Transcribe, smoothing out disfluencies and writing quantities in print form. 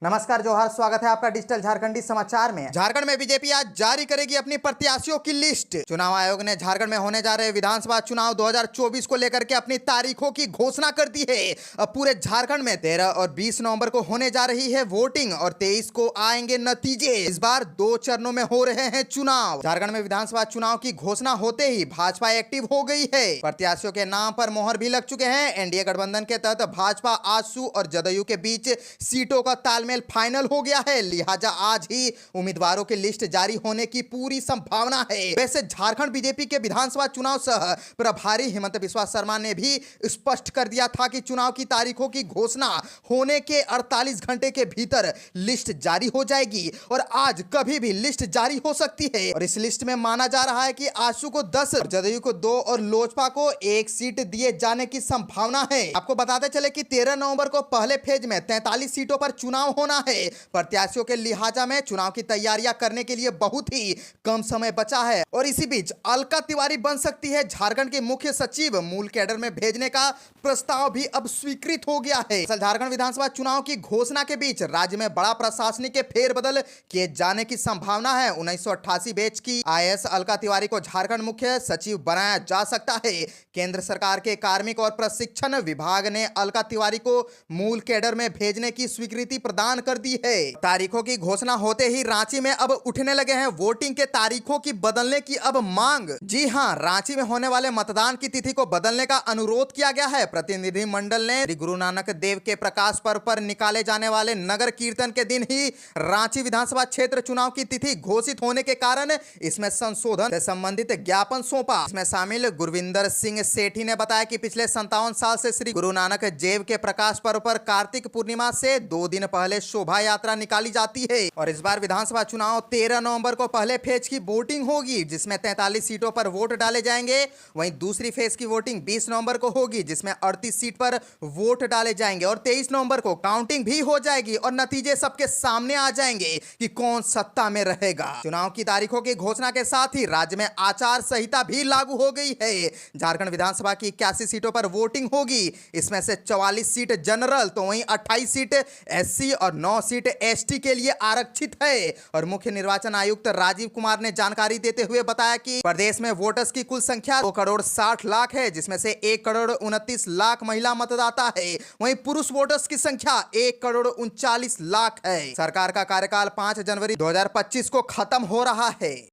नमस्कार, जोहार, स्वागत है आपका डिजिटल झारखंडी समाचार में। झारखंड में बीजेपी आज जारी करेगी अपनी प्रत्याशियों की लिस्ट। चुनाव आयोग ने झारखंड में होने जा रहे विधानसभा चुनाव 2024 को लेकर के अपनी तारीखों की घोषणा कर दी है। अब पूरे झारखंड में 13 और 20 नवंबर को होने जा रही है वोटिंग और 23 को आएंगे नतीजे। इस बार 2 चरणों में हो रहे हैं चुनाव। झारखंड में विधानसभा चुनाव की घोषणा होते ही भाजपा एक्टिव हो गई है। प्रत्याशियों के नाम पर मोहर भी लग चुके हैं। एनडीए गठबंधन के तहत भाजपा, आजसू और जदयू के बीच सीटों का तालमेल फाइनल हो गया है। लिहाजा आज ही उम्मीदवारों की लिस्ट जारी होने की पूरी संभावना है। वैसे झारखंड बीजेपी के विधानसभा चुनाव सह प्रभारी हेमंत बिस्वा शर्मा ने भी स्पष्ट कर दिया था कि चुनाव की तारीखों की घोषणा होने के 48 घंटे के भीतर लिस्ट जारी हो जाएगी और आज कभी भी लिस्ट जारी हो सकती है। और इस लिस्ट में माना जा रहा है कि आजसू को 10, जदयू को 2 और लोजपा को 1 सीट दिए जाने की संभावना है। आपको बताते चले कि 13 नवंबर को पहले फेज में 43 सीटों पर चुनाव होना है। प्रत्याशियों के लिहाजा में चुनाव की तैयारियां करने के लिए बहुत ही कम समय बचा है और इसी बीच अलका तिवारी बन सकती है झारखंड के मुख्य सचिव। मूल कैडर में भेजने का प्रस्ताव भी अब स्वीकृत हो गया है। झारखंड विधानसभा चुनाव की घोषणा के बीच राज्य में बड़ा प्रशासनिक फेरबदल किए जाने की संभावना है। 1988 बैच की आईएएस अलका तिवारी को झारखंड मुख्य सचिव बनाया जा सकता है। केंद्र सरकार के कार्मिक और प्रशिक्षण विभाग ने अलका तिवारी को मूल कैडर में भेजने की स्वीकृति प्रदान कर दी है। तारीखों की घोषणा होते ही रांची में अब उठने लगे हैं वोटिंग के तारीखों की बदलने की अब मांग। जी हां, रांची में होने वाले मतदान की तिथि को बदलने का अनुरोध किया गया है। प्रतिनिधि मंडल ने श्री गुरु नानक देव के प्रकाश पर्व पर निकाले जाने वाले नगर कीर्तन के दिन ही रांची विधानसभा क्षेत्र चुनाव की तिथि घोषित होने के कारण इसमें संशोधन से संबंधित ज्ञापन सौंपा। इसमें शामिल गुरविंदर सिंह सेठी ने बताया कि पिछले 57 साल से श्री गुरु नानक देव के प्रकाश पर्व पर कार्तिक पूर्णिमा से 2 दिन पहले शोभा यात्रा निकाली जाती है और इस बार विधानसभा चुनाव 13 नवंबर को पहले फेज की वोटिंग होगी जिसमें 43 सीटों पर वोट डाले जाएंगे। वहीं दूसरी फेज की वोटिंग 20 नवंबर को होगी जिसमें 38 सीट पर वोट डाले जाएंगे और 23 नवंबर को काउंटिंग भी हो जाएगी और नतीजे सबके सामने आ जाएंगे कि कौन सत्ता में रहेगा। चुनाव की तारीखों की घोषणा के साथ ही राज्य में आचार संहिता भी लागू हो गई है। झारखंड विधानसभा की 81 सीटों पर वोटिंग होगी। इसमें से 44 सीट जनरल तो वहीं 28 सीट एससी और 9 सीट एसटी के लिए आरक्षित है। और मुख्य निर्वाचन आयुक्त राजीव कुमार ने जानकारी देते हुए बताया कि प्रदेश में वोटर्स की कुल संख्या 2 करोड़ 60 लाख है जिसमें से 1 करोड़ 29 लाख महिला मतदाता है। वहीं पुरुष वोटर्स की संख्या 1 करोड़ 39 लाख है। सरकार का कार्यकाल 5 जनवरी 2025 को खत्म हो रहा है।